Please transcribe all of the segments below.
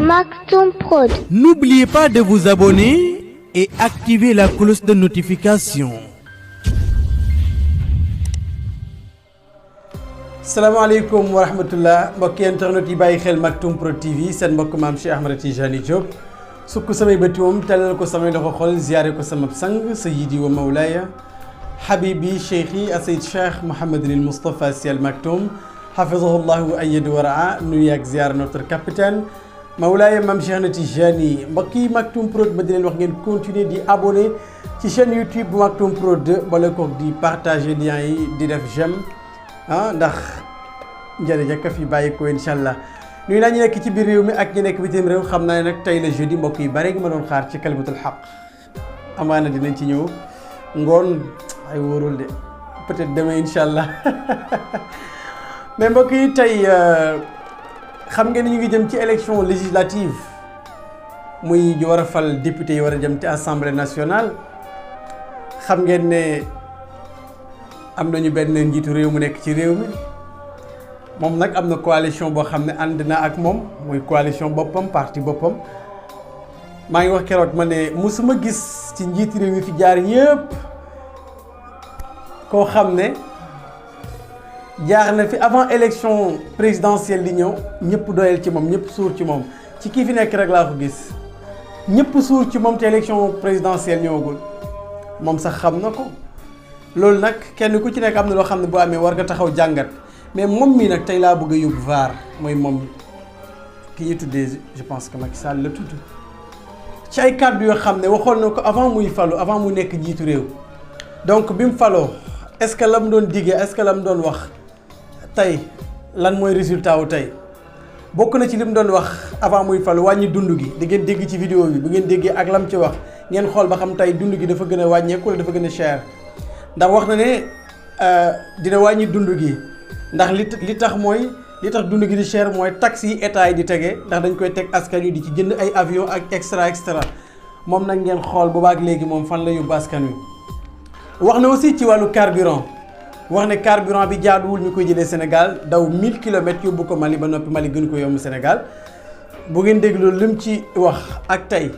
Maktoum Prod. N'oubliez pas de vous abonner et activer la cloche de notification. salaamaaleykum wa rahmatullah mbokki internet yi bàyyi xel Maktoum Prod TV seen mbokk maam Cheikh Ahmed Tijani Diop sukk samay bëti moom talal ko samay loxo xol ziyaare ko sama sang sayyidi wa mawlaaya habibi cheikhi asayid Cheikh Mouhamadul Moustapha Sy Al Maktoum hafizahullahu wa ayyadahu wa raa nuyu ak ziyaar notre capitaine mawlaaya maam Cheikh Ahmed Tijani mbokki Maktoum Prod ma di leen wax ngeen continuer di abonné ci chaîne YouTube bu Maktoum Prod bala ko di partager lien yi di def j'aime ndax njëriñ ka fi bàyyi ko incha allah nuyu naa ñu nekk ci biir réew mi ak ñu nekk bitim réew xam naa ne nag tey la jeudi mbokk yi bare gi ma doon xaar ci kalimatul xaq amaana dinañ ci ñëw ngoon ay wóorul de peut-être demain incha allah mais mbokk yi tey xam ngeen ni ñu ngi jëm ci élection législative muy ñu war a fal député yi war a jëm ci assemblée nationale xam ngeen ne am nañu benn njiitu réew mu nekk ci réew mi moom nag am na coalition boo xam ne ànd na ak moom muy coalition boppam parti boppam maa ngi wax keroog ma ne musuma gis ci njiitu réew yi fi jaar yëpp koo xam ne jaar na fi avant élection présidentielle di ñëw ñëpp doyal ci moom ñëpp suur ci moom ci kii fi nekk rek laa ko gis ñëpp suur ci moom te élection présidentielle ñëwagul moom sax xam na ko. loolu nag kenn ku ci nekk am na loo xam ne boo amee war nga taxaw jàngat mais moom mii nag tey laa bëgg a yóbbu vaar mooy moom ki ñuy tuddee je pense que Macky Sall la tudd ci ay kàddu yoo xam ne waxoon na ko avant muy falu avant mu nekk jiitu réew donc bi mu faloo est-ce que la mu doon diggee est-ce que la mu doon wax tey lan mooy résultat wu tey bokk na ci li mu doon wax avant muy falu wàññi dund gi di ngeen dégg ci vidéo bi bu ngeen déggee ak lam ci wax ngeen xool ba xam tey dund gi dafa gën a wàññeeku wala dafa gën a cher. ndax wax na ne dina wàññi dund gi ndax li tax dund gi di cher mooy taxes yi état yi di tege ndax dañ koy teg askan wi di ci jënd ay avion ak extra moom nag ngeen xool boobaak léegi moom fan la yóbbu askan wi. wax na aussi ci wàllu carburant wax ne carburant bi jaaduwul ñu koy jëlee Sénégal daw 1000 kilomètres yóbbu ko Mali ba noppi Mali gën ko yomb Sénégal bu ngeen dégg loolu lim ci wax ak tey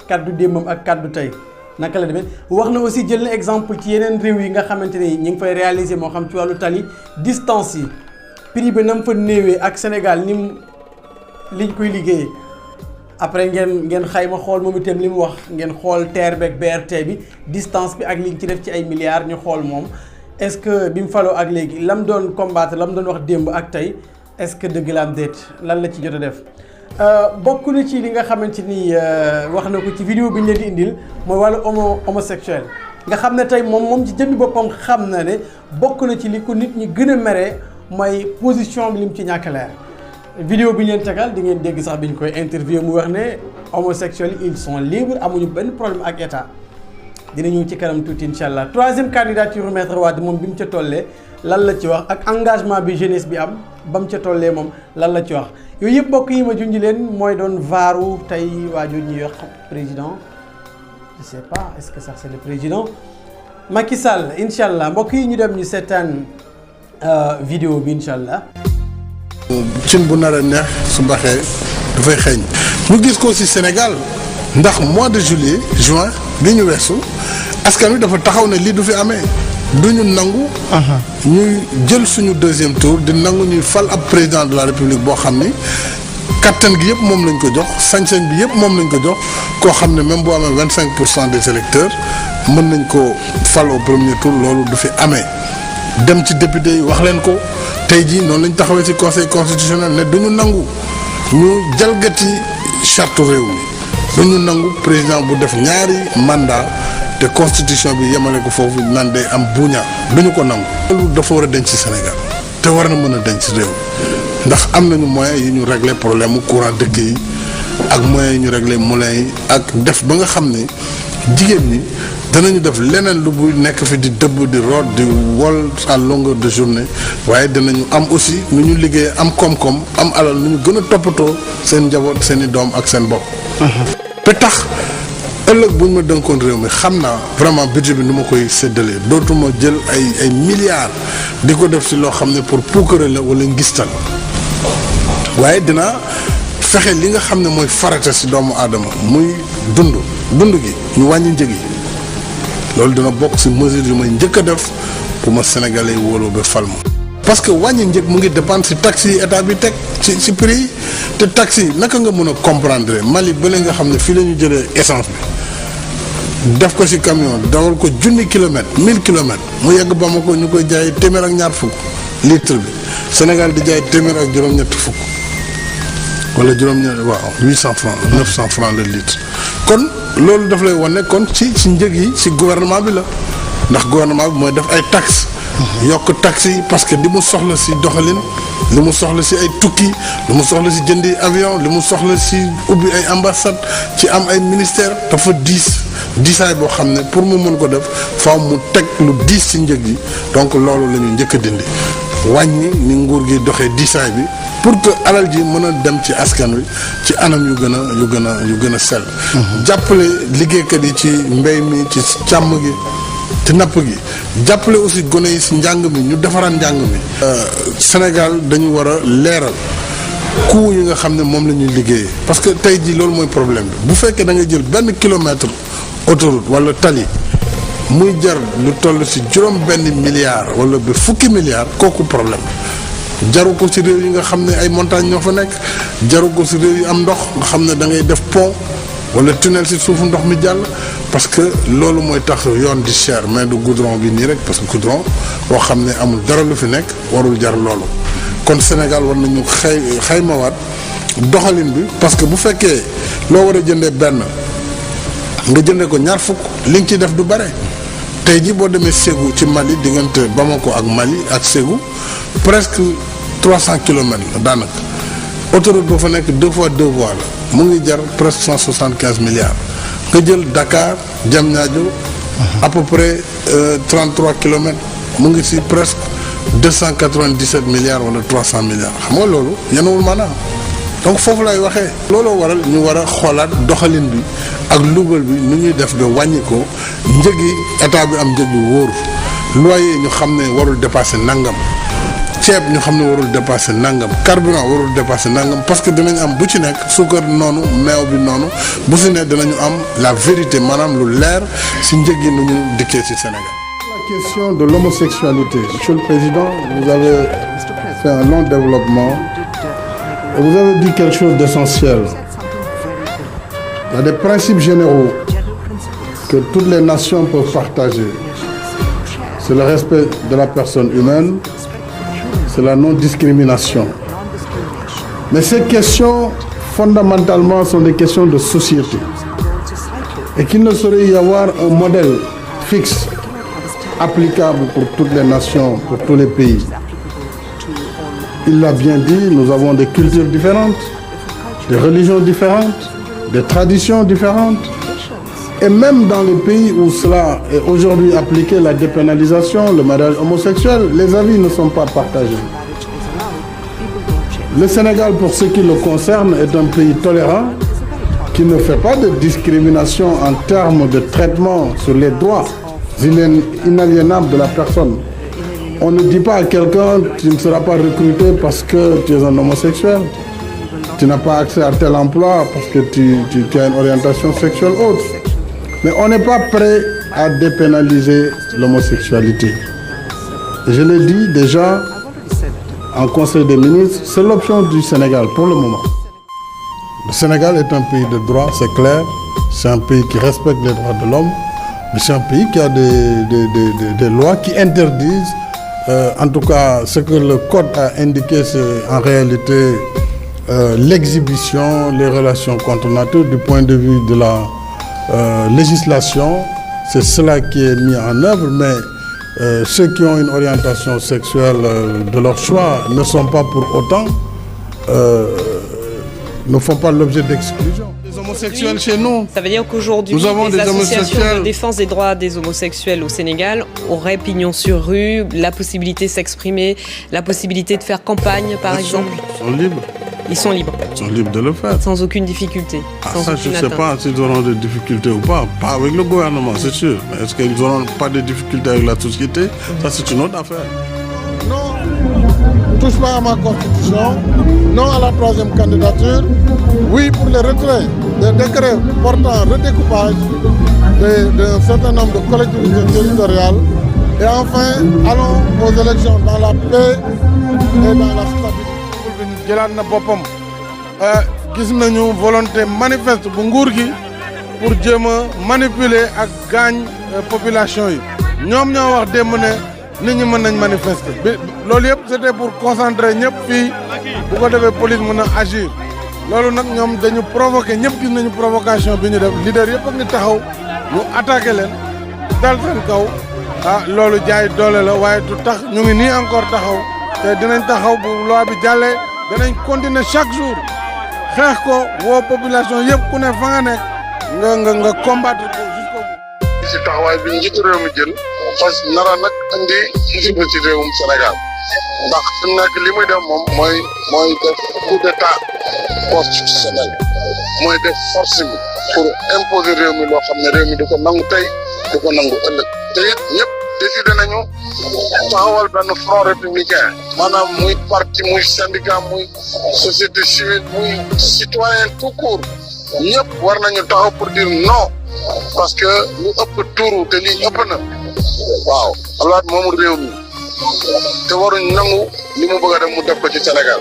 kaddu démbam ak kaddu tey. naka la demee wax na aussi jël na exemple ci yeneen réew yi nga xamante ne ñi ngi fay réaliser moo xam ci wàllu tali distance yi prix bi na mu fa néewee ak Sénégal ni mu liñ koy liggéeyee après ngeen xayma xool moom itam li mu wax ngeen xool TER beeg BRT bi distance bi ak liñ ci def ci ay milliards ñu xool moom est-ce que bi mu faloo ak léegi lam doon combattre lam doon wax démb ak tey est-ce que dëgg la am déet lan la ci jot a def. bokk na ci li nga xamante ni wax na ko ci vidéo bi ñu leen di indil mooy wàllu homosexuel nga xam ne tey moom ci jëmmi boppam xam na ne bokk na ci li ko nit ñi gën a meree mooy position bi lim ci ñàkk leer vidéo bi ñu leen tegal di ngeen dégg sax bi ñu koy interview mu wax ne homosexuels ils sont libres amuñu benn problème ak état dina ñëw ci kanam tuuti incha allah. troisième candidature Maître Wade moom bi mu ca tollee lan la ci wax ak engagement bi jeunesse bi am ba mu ca tollee moom lan la ci wax. yooyu yëpp mbokk yi ma junj leen mooy doon vaaru tey waajur ñuy wax président je sais pas est-ce que sax c'est le président Macky Sall incha allah mbokk yi ñu dem ñu seetaan vidéo bi incha allah. cin bu nar a neex su mbaxee dafay xeeñ ñu gis ko ci Sénégal ndax mois de juin bi ñu weesu askan wi dafa taxaw ne lii du fi amee. duñu nangu ñuy jël suñu deuxième tour di nangu ñuy fal ab président de la république boo xam ni kattan gi yëpp moom lañ ko jox sañ-sañ bi yëpp moom lañ ko jox koo xam ne même boo amee 25% des électeurs mën nañ ko fal au premier tour loolu du fi amee dem ci député yi wax leen ko tey jii noonu lañ taxawee ci conseil constitutionnel ne duñu nangu ñu jalgati charte réew mi duñu nangu président bu def ñaari mandat te constitution bi yemale ko foofu naan day am buuñaa duñu ko nangu. loolu dafa war a denc ci Sénégal te war na mën a denc réew ndax am nañu moyens yi ñu régler problème mu courant dëkk yi ak moyens yi ñu régler moulins yi ak def ba nga xam ne jigéen ñi danañu def leneen lu bu nekk fi di dëbb di root di wol à longueur de journée waaye danañu am aussi nu ñu liggéey am koom-koom am alal nu ñu gën a toppatoo seen njaboot seen i doom ak seen bopp. te tax. ëllëg bu ñu ma dënkoon réew mi xam naa vraiment budget bi nu ma koy séddalee dootuma jël ay milliards di ko def ci loo xam ne pour puukare la wala ngistal waaye dinaa fexe li nga xam ne mooy farata si doomu aadama muy dund gi ñu wàññi njëg yi loolu dina bokk si mesure yu may njëkk a def pour ma sénégalais yi wóoloo ba fal ma parce que wàññi njëg mu ngi dépendre si taxes yi état bi teg si prix yi te taxes yi naka nga mën a comprendre Mali bële nga xam ne fii la ñu jëlee essence bi def ko si camion dawal ko 1000 kilomètres 1000 kilomètres mu yegg Bamako ñu koy jaay téeméer ak ñaar fukk litre bi Sénégal di jaay téeméer ak juróom-ñett fukk wala juróom-ñett waaw 800 francs 900 francs le litre kon loolu daf lay wane kon si njëg yi si gouvernement bi la ndax gouvernement bi mooy def ay taxes yokk taxes yi parce que li mu soxla si doxalin li mu soxla si ay tukki li mu soxla si jëndi avion li mu soxla si ubbi ay ambassade ci am ay ministère dafa diisaay boo xam ne pour mu mën ko def faaw mu teg lu diis si njëg yi donc loolu la ñu njëkk a dindi wàññi ni nguur gi doxee diisaay bi pour que alal ji mën a dem ci askan wi ci anam yu gën a sell jàppale liggéeykat yi ci mbéy mi ci càmm gi ci napp gi jàppale aussi gone yi si njàng mi ñu defaraat njàng mi Sénégal dañu war a leeral coût yi nga xam ne moom la ñuy liggéeyee parce que tey jii loolu mooy problème bi bu fekkee da nga jël benn kilomètre autoroute wala tali muy jar lu toll si juróom benn milliard wala ba fukki milliard kooku problème jaru ko si réew yi nga xam ne ay montagnes ñoo fa nekk jaru ko si réew yi am ndox nga xam ne da ngay def pont wala tunnel si suufu ndox mi jàll parce que loolu mooy tax yoon di cher mais du goudron bi nii rek parce que goudron boo xam ne amul dara lu fi nekk warul jar loolu kon Sénégal war nañu xaymawaat doxalin bi parce que bu fekkee loo war a jëndee benn nga jëndee ko ñaar fukk li nga ci def du bare tey jii boo demee Ségou ci Mali diggante Bamako ak Mali ak Ségou presque 300 kilomètres la daanaka autoroute boo fa nekk 2 fois 2 voies la mu ngi jar presque 175 milliards nga jël Dakar Diamniadio à peu près 33 kilomètres mu ngi si presque 297 milliards wala 300 milliards xam nga loolu yenuwul maanaam donc foofu lay waxee looloo waral ñu war a xoolaat doxalin bi ak luubal bi nu ñuy def ba wàññi ko njëg yi état bi am njëg yu wóor loyer ñu xam ne warul dépasser nangam ceeb ñu xam ne warul dépasser nangam carburant warul dépasser nangam parce que dinañ am bu ci nekk suukar noonu meew bi noonu bu si ne dinañu am la vérité maanaam lu leer si njëg yi nu ñu dikkee si Sénégal. La question de l'homosexualité, Monsieur le Président, vous avez fait un long développement. Et vous avez dit quelque chose d'essentiel. Il y a des principes généraux que toutes les nations peuvent partager. C'est le respect de la personne humaine, c'est la non-discrimination. Mais ces questions, fondamentalement, sont des questions de société. Et qu'il ne saurait y avoir un modèle fixe, applicable pour toutes les nations, pour tous les pays. Il l'a bien dit, nous avons des cultures différentes, des religions différentes, des traditions différentes. Et même dans les pays où cela est aujourd'hui appliqué, la dépénalisation, le mariage homosexuel, les avis ne sont pas partagés. Le Sénégal, pour ce qui le concerne, est un pays tolérant qui ne fait pas de discrimination en termes de traitement sur les droits inaliénables de la personne. On ne dit pas à quelqu'un tu ne seras pas recruté parce que tu es un homosexuel. Tu n'as pas accès à tel emploi parce que tu as une orientation sexuelle autre. Mais on n'est pas prêt à dépénaliser l'homosexualité. Je l'ai dit déjà en Conseil des ministres, c'est l'option du Sénégal pour le moment. Le Sénégal est un pays de droit, c'est clair. C'est un pays qui respecte les droits de l'homme. Mais c'est un pays qui a des lois qui interdisent. En tout cas, ce que le Code a indiqué, c'est en réalité l'exhibition, les relations contre nature du point de vue de la législation. C'est cela qui est mis en œuvre, mais ceux qui ont une orientation sexuelle de leur choix ne sont pas pour autant, ne font pas l'objet d'exclusion. Les homosexuels chez nous. Ça veut dire qu'aujourd'hui, les associations de défense des droits des homosexuels au Sénégal auraient pignon sur rue, la possibilité de s'exprimer, la possibilité de faire campagne, par exemple. Ils sont libres. Ils sont libres. Ils sont libres de le faire. Sans aucune difficulté. Sans ça, je ne sais pas s'ils auront des difficultés ou pas. Pas avec le gouvernement, c'est sûr. Mais est-ce qu'ils n'auront pas de difficultés avec la société? Ça, c'est une autre affaire. Non. touche pas à ma constitution, non à la troisième candidature, oui pour le retrait des décrets portant redécoupage d'un certain nombre de collectivités territoriales. Et enfin, allons aux élections dans la paix et dans la stabilité. jëlaat na boppam gis nañu volonté manifeste bu nguur gi pour jéem a manipuler ak gaañ population yi ñoom ñoo wax démb ne nit ñi mën nañ manifester bi loolu yëpp c'était pour concentrer ñëpp fii bu ko defee police mën a agir loolu nag ñoom dañu provoquer ñëpp gis nañu provocation bi ñu def leader yëpp ak ni taxaw ñu attaqué leen dal seen kaw loolu jaay doole la waaye du tax ñu ngi nii encore taxaw te dinañ taxaw bu loi bi jàllee danañ continuer chaque jour xeex ko woo population yëpp ku ne fa nga nekk nga combattre ko jusqu'au bout. ci taxawaay bi njiitu réew mi jël fas nara nag andi musiba ci réewum Sénégal ndax fi mu nekk li muy def moom mooy def coup d'état constitutionnel mooy def force bi pour imposer réew mi loo xam ne réew mi du ko nangu tey du ko nangu ëllëg te it ñëpp décidé nañu taxawal benn front républicain maanaam muy parti muy syndicat muy société civile muy citoyen tout court ñëpp war nañu taxaw pour dire non parce que lu ëpp tuuru te lii ëpp na waaw alaat moomu réew mi te waruñ nangu li mu bëgg a def mu def ko ci Sénégal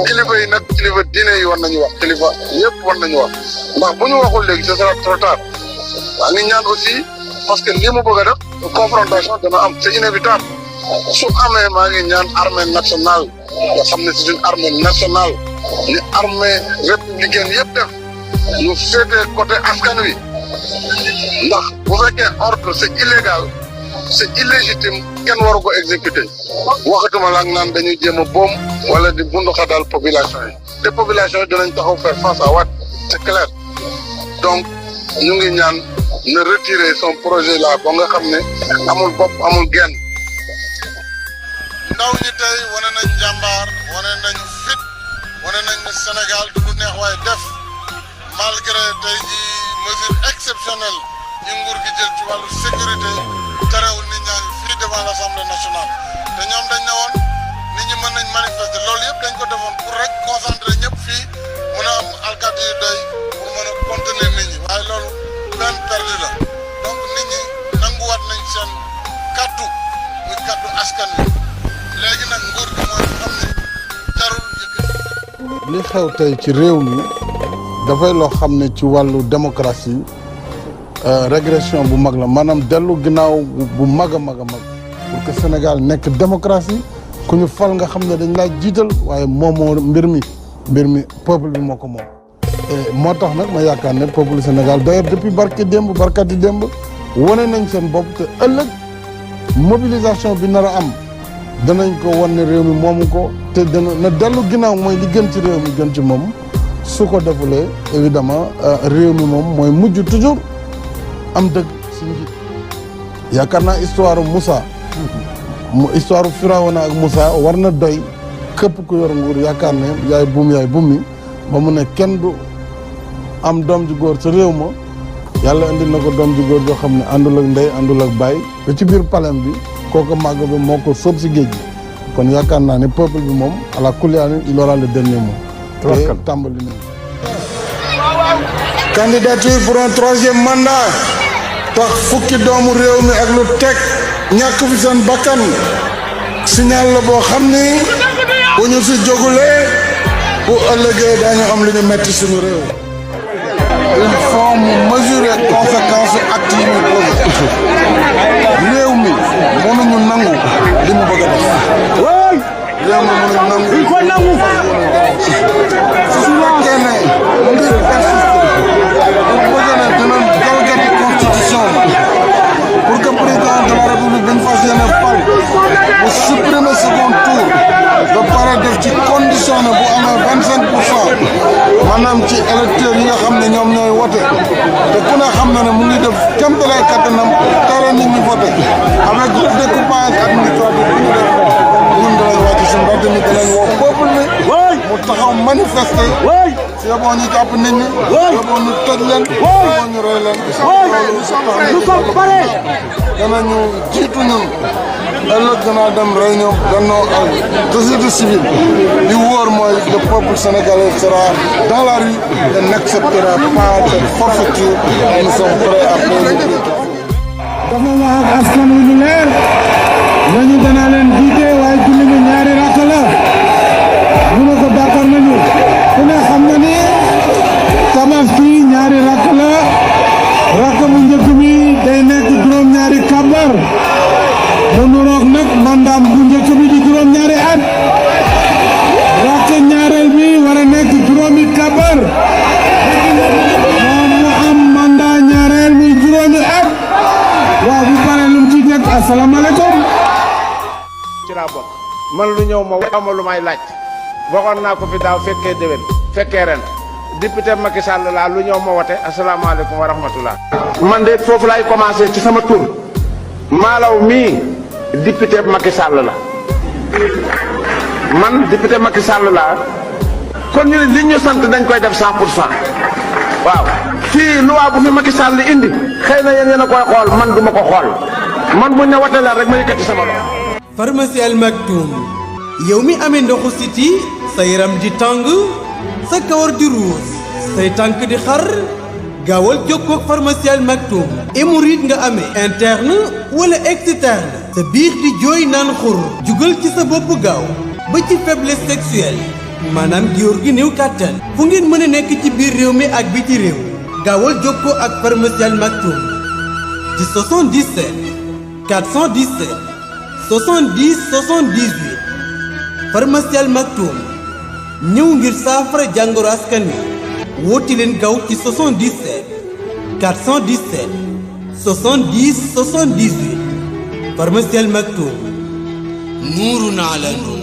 kilifa yi nag kilifa diine yi war nañu wax kilifa yëpp war nañu wax ndax bu ñu waxul léegi ce sera trop tard waa ngi ñaan aussi parce que li mu bëgg a def confrontation dana am c'est inévitable su amee maa ngi ñaan armée nationale nga xam ne c'est une armée nationale ni armée républicaine yëpp def ñu féetee côté askan wi ndax bu fekkee ordre c'est illégal c'est illégitime kenn waru ko exécuter waxatuma la ak naan dañuy jéem a boom wala di bunduxatal population yi te population yi dinañ taxaw faire face à Wade c'est clair donc ñu ngi ñaan na retirer son projet là ba nga xam ne amul bopp amul genn. ndaw ñi tey wane nañ jàmbaar wane nañ fit wane nañ ne Sénégal du lu neex waaye def malgré tey ji mesure exceptionnelle yi nguur gi jël ci wàllu sécurité terewul nit ñaa ngi fii devant l'Assemblée nationale te ñoom dañ ne woon nit ñi mën nañ manifester loolu yëpp dañ ko defoon pour rek concentrer ñëpp fii mën a am alkaati yu doy pour mën a contenir nit ñi waaye loolu peine perdue la donc nit ñi nanguwaat nañ seen kaddu muy kaddu askan wi léegi nag nguur gi mooy xam ne jarul yëkkati. li xew tey ci réew mi dafay loo xam ne ci wàllu démocratie régression bu mag la maanaam dellu ginnaaw bu mag a mag a mag pour que Sénégal nekk démocratie ku ñu fal nga xam ne dañ laa jiital waaye moomoo mbir mi peuple bi moo ko moom. moo tax nag ma yaakaar ne peuple Sénégal d'ailleurs depuis barkati démb wane nañ seen bopp te ëllëg mobilisation bi nar a am danañ ko wan ne réew mi moomu ko te na dellu ginnaaw mooy li gën ci réew mi gën ci moom su ko defulee évidemment réew mi moom mooy mujj toujours am dëgg si njiit yaakaar naa histoire Moussa histoire Firawna ak Moussa war na doy képp ku yor nguur yaakaar ne yaay buum mi ba mu ne kenn du am doom ju góor sa réew ma yàlla indil na ko doom ju góor joo xam ne àndul ak ndey àndul ak baay ba ci biir palem bi kooku màgg ba moo ko sóob si géej gi kon yaakaar naa ne peuple bi moom à la kuliyaan il aura le dernier mot. te tàmbali nañu. candidature pour un troisième mandat tax fukki doomu réew mi ak lu teg ñàkk fi seen bakkan signal la boo xam ni bu ñu si jógulee bu ëllëgee daañu am lu ñu metti suñu réew. il faut mu mesurer conséquences actes yi ñu posé réew mi mënuñu nangu li mu bëgg a def réew mi mënuñu nangu il faut nangu su fekkee ne mu ngi persister bu bëgg ne dina jalgati constitution pour que président de la république bi ñu fas yéene fal bu supprimer second tour ba pare def ci condition ne bu amee 25% maanaam ci électeurs yi nga xam ne ñoom ñooy wote te ku ne xam na ne mu ngi def kéemtalaay kattanam tere nit ñi voté avec découpage administratif bi ñu def ñun danañ wàcc si mbedd mi danañ woo peuple mi mu taxaw manifester yeboo ñu jàpp nit ñi. yeboo ñu tëj leen. yeboo ñu rey leen. nous sommes prêts. danañu jiitu ñun. ëllëg danaa dem réunion gannaaw ak société civile. li wóor mooy le peuple sénégalais sera dans la rue et n'acceptera pas cette forfaiture. Nous sommes prêts à payer le prix. dafa wax ak askan wi ñu leer nañu danaa leen jiite waaye julli bi ñaari rakk la ñu ne ko d'accord nañu ku ne xam na ni tabaski ñaari rakk la rakk bu njëkk bi day nekk juróom-ñaari kabar mu nuroog nag mandaam bu njëkk bi di juróom-ñaari at rakk ñaareel bi war a nekk juróomi kabar moom mu am mandat ñaareel mi juróomi at waaw bu paree lu mu ci nekk asalaamaaleykum. ci laa bokk man lu ñëw ma wax ma lu may laaj waxoon naa ko fi daaw fekkee déwén fekkee ren député Macky Sall laa lu ñëw ma wote asalaamaaleykum wa rahmatullah. man de foofu laay commencé ci sama tur Malaw mii député Macky Sall la man député Macky Sall laa kon ñu ne li ñu sant dañ koy def 100% waaw fii loi bu fi Macky Sall indi xëy na yéen a koy xool man du ma ko xool man buñ ne wote la rek ma yëkkati sama loxo. pharmacie Al Maktoum yow mi amee ndoxu siti sa yaram di tàng sa kawar di ruus say tànk di xar gaawal jokkoo ak pharmacie Al Maktoum hémorroïde nga amee interne wala externe sa biir di jooy naan xur jugal ci sa bopp gaaw ba ci faiblesse sexuelle maanaam góor gi néew kàttan fu ngeen mën a nekk ci biir réew mi ak biti réew gaawal jokkoo ak pharmacie Al Maktoum ci 77 417 70 78 pharmacie Al Maktoum ñëw ngir saafara jàngoro askan wi woote leen gaaw ci 77 417 70 78 pharmacie Al Maktoum nuurun ala nuur.